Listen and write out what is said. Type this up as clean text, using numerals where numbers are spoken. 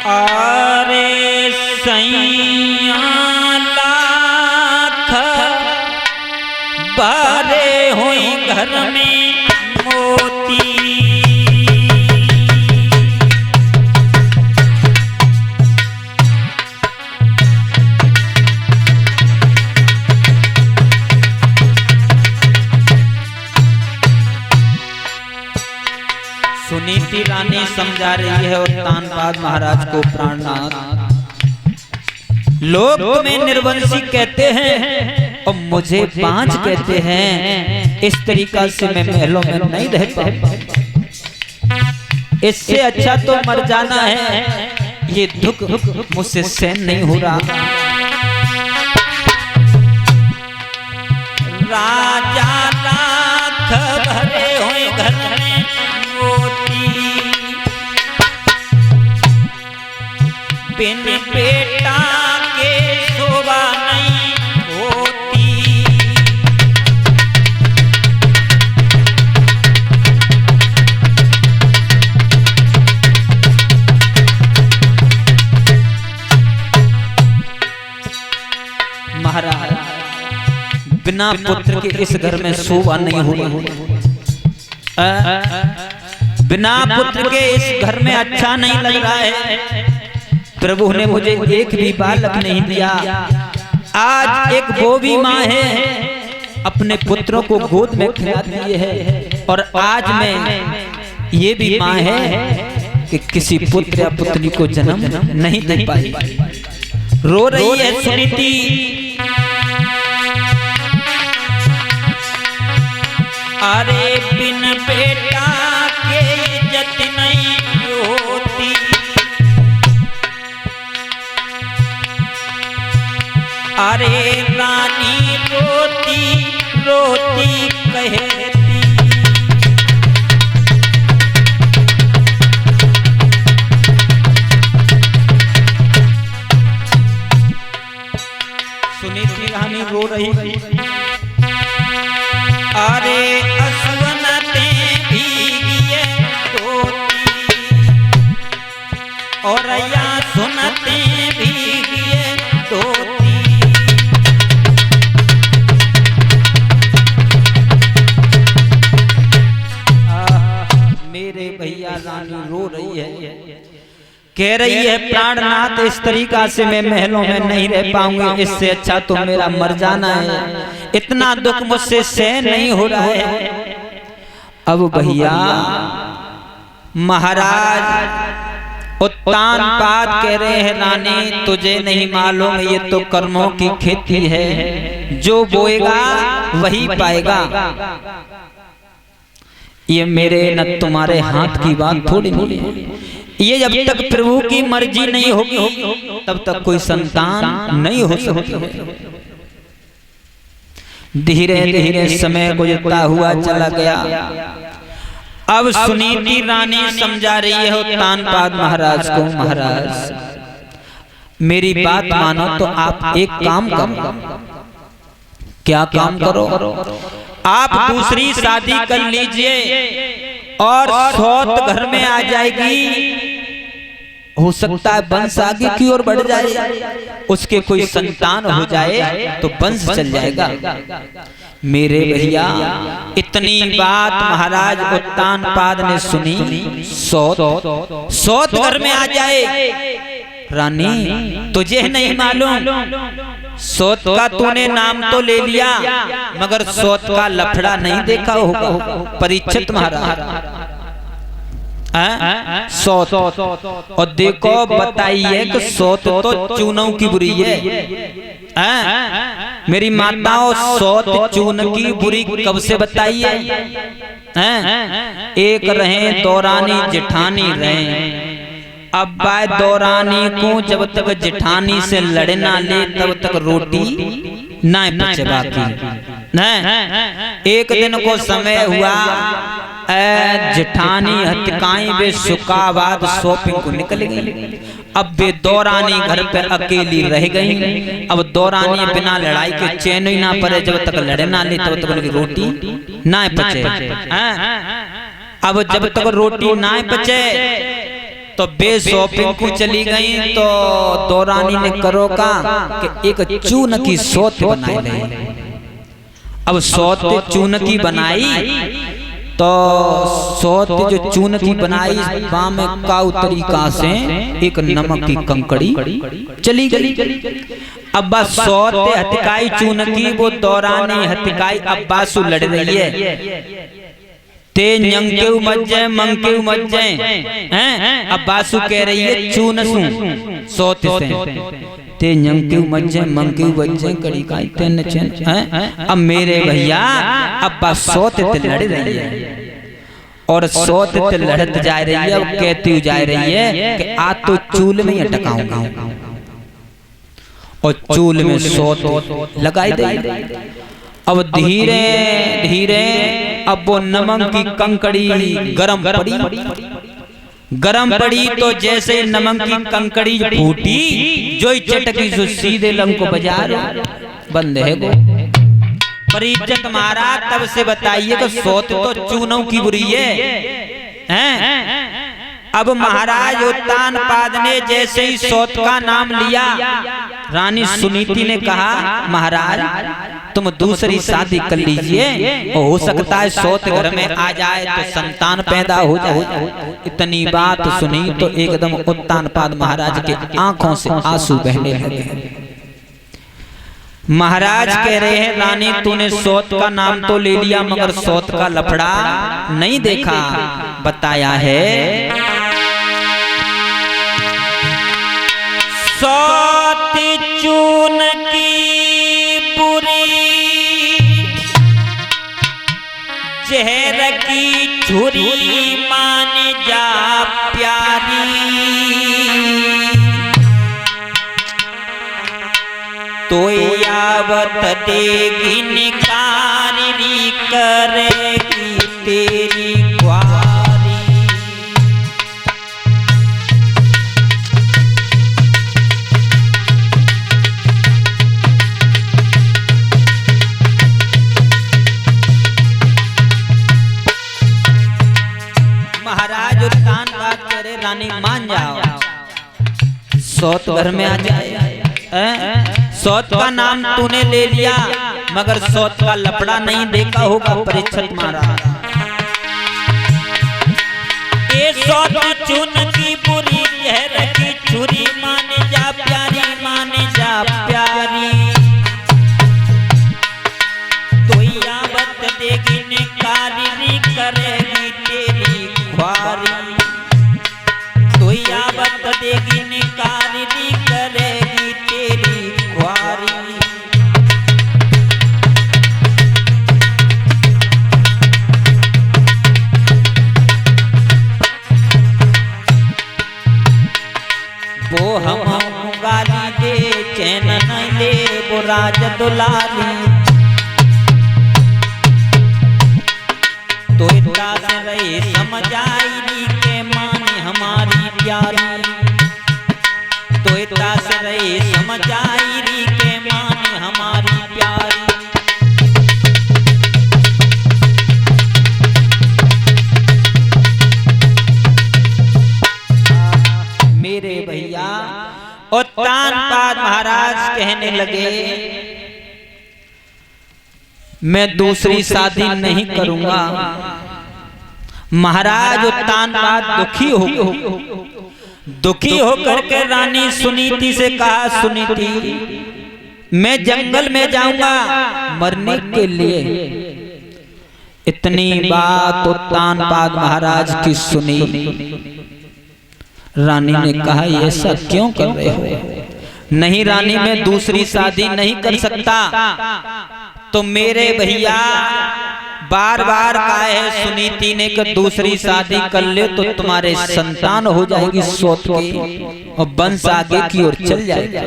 आरे सैया लाख बारे हुई घर में मोती। सुनीति रानी समझा रही है और तानपाद महाराज को प्राणनाथ, लोग तुम्हें निर्वंशी कहते हैं और मुझे बांझ कहते हैं। इस तरीका से मैं महलों में नहीं रह पाऊंगा। इससे अच्छा तो मर जाना है। ये दुख मुझसे सहन नहीं हो रहा। राजा लाख भरे हुए घर में मोती, बिन बेटा के शोभा नहीं होती। महाराज बिना पुत्र के इस घर में शोभा नहीं होगी। बिना पुत्र के इस घर में अच्छा नहीं लग रहा है। प्रभु ने मुझे एक भी बालक नहीं दिया। आज एक वो भी माँ है, अपने पुत्रों को गोद में खिला दिए है, और आज मैं ये भी माँ है कि किसी पुत्र या पुत्री को जन्म नहीं दे पाई। रो रही है सुनीति। अरे बिन बेटा के इज्जत नहीं होती। अरे रानी रोती रोती कहती। सुनीति रानी रो रही है। अरे असवनते भीगिए धोती, और या सुनते भीगिए धोती। मेरे भैया रानी रो रही है, कह रही है प्राणनाथ इस तरीका से मैं महलों में नहीं रह पाऊंगी। इससे अच्छा तो मेरा मर जाना है। इतना दुख मुझसे सहन नहीं हो रहा है। अब भैया महाराज उत्तानपाद कह रहे हैं रानी तुझे नहीं मालूम, ये तो कर्मों की खेती है, जो बोएगा वही पाएगा। ये मेरे न तुम्हारे हाथ की बात थोड़ी नहीं है। ये जब तक प्रभु की मर्जी नहीं होगी तब तक कोई संतान नहीं हो सकती है। धीरे धीरे समय गुजरता हुआ चला गया। अब सुनीति रानी समझा रही है तानपाद महाराज को, महाराज मेरी बात मानो तो आप एक काम करो। क्या काम करो? आप दूसरी शादी कर लीजिए और सौत घर में आ जाएगी। हो सकता है वंश आगे की ओर बढ़ जाए, उसके कोई संतान हो जाए तो वंश चल जाएगा। मेरे भैया इतनी बात महाराज उत्तानपाद ने सुनी। सौत घर में आ जाए। रानी तुझे नहीं मालूम, सौत का तूने नाम तो ले लिया मगर सौत का लफड़ा नहीं देखा होगा। परीक्षित महाराज सौत, और देखो बताइए कि सौत तो चूनों की बुरी है। मेरी माताओं सौत चून की बुरी कब से बताइए? एक रहे दौरानी जेठानी रहे। अब बाय दौरानी को जब तक जेठानी से लड़े ना ले तब तक रोटी ना पचे बाकी। एक दिन को समय हुआ, जेठानी हथिकाई वे सुकाबाद शॉपिंग को निकल गई। अब वे दौरानी घर पे अकेली रह गई। अब दौरानी बिना लड़ाई के चैन ही ना पड़े, जब तक लड़े ना ले तब तक उनकी रोटी ना पचे। अब जब तक रोटी ना पचे तो बे शॉपिंग को चली गई तो दो रानी ने करो का कि एक चून की सोत बनाई ले। अब सोत चून की बनाई तो सोत जो चून की बनाई बाम काउ तरीका से एक नमक की कंकड़ी चली गई। अब बस सोत हथिकाई चून की वो दौरानी हथिकाई अब बासु लड़ रही है ते के उमज्जे मंग के उमज्जे हैं। अब बासु कह रही है चून सोत से ते के उमज्जे मंग के उमज्जे कड़ी काई तेन चैन हैं। अब मेरे भैया अब बस सोत ते लड़ रही है और सोत ते लड़त जा रही है। अब कहती जा रही है कि आज तो चूल में ही टकाऊंगा और चूल में सोत लगाई दे। अब धीरे धीरे अब वो नमक की कंकड़ी गरम पड़ी तो जैसे नमक की कंकड़ी फूटी जो चटकी जो सीधे लंग को बाजार बंद है वो परिचत मारा। तब से बताइए कि सोत तो चूनों की बुरी है। अब महाराज उत्तानपाद ने जैसे ही सोत का नाम लिया रानी सुनीति ने कहा महाराज तुम दूसरी शादी कर लीजिए हो सकता है सोत घर में आ जाए तो संतान पैदा हो जाए। इतनी बात सुनी तो एकदम उत्तानपाद महाराज के आंखों से आंसू बहने लगे। महाराज कह रहे हैं रानी तूने सोत का नाम तो ले लिया मगर सोत का लफड़ा नहीं देखा। बताया है सोत चून की बुरी चेहरे की छुरी मान जा प्यारी तो यावत देगी निकारी करेगी तेरी ग्वारी। महाराज उत्तानपाद कह रहे रानी मान जाओ सोत घर में आ जाए। सोत का नाम तूने ले लिया मगर सोत का लपड़ा नहीं देखा होगा परीक्षित महाराज। ये सोत चून की बुरी चेहरे की छुरी माने जा प्यारी माने जा प्यारी तो यावत देगी निकारी करेगी तेरी ख्वारी तो यावत देगी निकारी करेगी तेरी ख्वारी। वो हम गाली दे चैन नहीं ले वो राज दुलारी तो इतना से रहे समझ आई के माने हमारी प्यारी तो इतना से रहे समझ आई के माने हमारी प्यारी। मेरे भैया उत्तानपाद महाराज कहने लगे मैं दूसरी शादी नहीं करूंगा। महाराज उत्तानपाद दुखी होकर के रानी सुनीति से कहा सुनीति मैं जंगल में जाऊंगा मरने के लिए। इतनी बात उत्तानपाद महाराज की सुनी रानी ने कहा ऐसा क्यों कर रहे हो। नहीं रानी मैं दूसरी शादी नहीं कर सकता। तो मेरे भैया बार बार कहा है सुनीति ने कि दूसरी शादी कर ले तो तुम्हारे संतान हो जाएगी सोत की और वंश आगे की ओर चल जाएगा।